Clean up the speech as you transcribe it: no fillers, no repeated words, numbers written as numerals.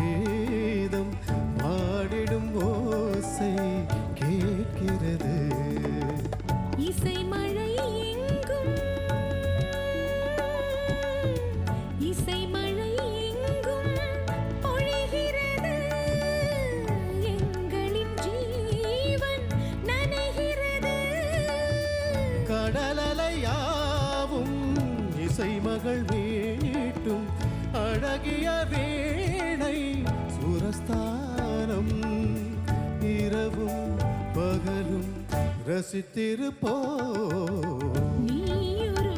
வேதம் பாடிடும் ஓசை கேட்கிறது. இசை மழை எங்கும் இசை மழை எங்கும் பொழிகிறது. எங்களின் ஜீவன் நனைகிறது. கடலலையாவும் இசை மகள் மீட்டும் அழகிய வீணை சுரஸ்தானம். இரவும் பகலும் ரசித்திருப்போ நீ ஒரு